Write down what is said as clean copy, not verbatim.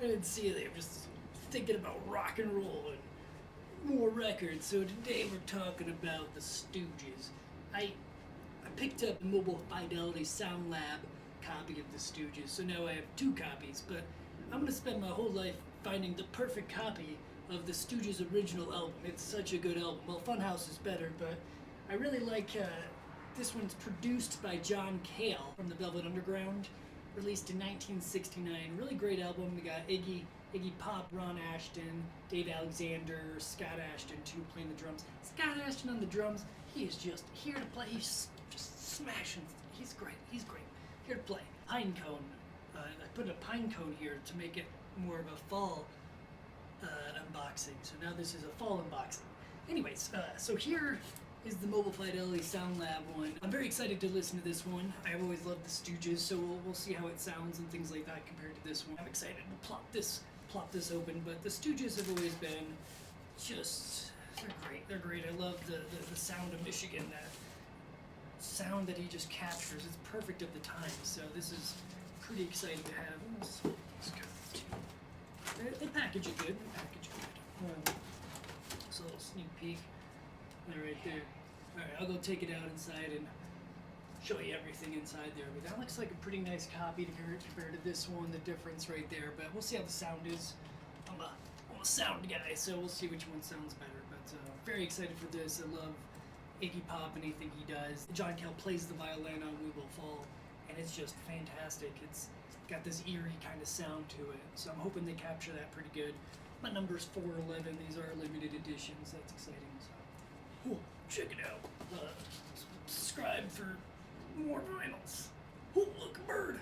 And see, I'm just thinking about rock and roll and more records. So today we're talking about the Stooges. I picked up a Mobile Fidelity Sound Lab copy of the Stooges, so now I have 2 copies, but I'm going to spend my whole life finding the perfect copy of the Stooges original album. It's such a good album. Well, Funhouse is better, but I really like, this one's produced by John Cale from the Velvet Underground, released in 1969. Really great album. We got Iggy Pop, Ron Ashton, Dave Alexander, Scott Ashton too, playing the drums. Scott Ashton on the drums, he is just here to play. He's just smashing. He's great. Here to play. Pine cone. I put a pine cone here to make it more of a fall unboxing. So now this is a fall unboxing. Anyways, so here is the Mobile Fidelity Sound Lab one. I'm very excited to listen to this one. I've always loved the Stooges, so we'll see how it sounds and things like that compared to this one. I'm excited to plop this open, but the Stooges have always been just, they're great. I love the sound of Michigan, that sound that he just captures. It's perfect of the time, so this is pretty exciting to have. They package it good. Just a little sneak peek. They're right there. Alright, I'll go take it out inside and show you everything inside there. But that looks like a pretty nice copy compared to this one, the difference right there. But we'll see how the sound is. I'm a sound guy, so we'll see which one sounds better. But very excited for this. I love Iggy Pop and anything he does. John Cale plays the violin on We Will Fall, and it's just fantastic. It's got this eerie kind of sound to it, so I'm hoping they capture that pretty good. My number's 411. These are limited editions. That's exciting. So, ooh, check it out. Subscribe for more vinyls. Oh, look, a bird.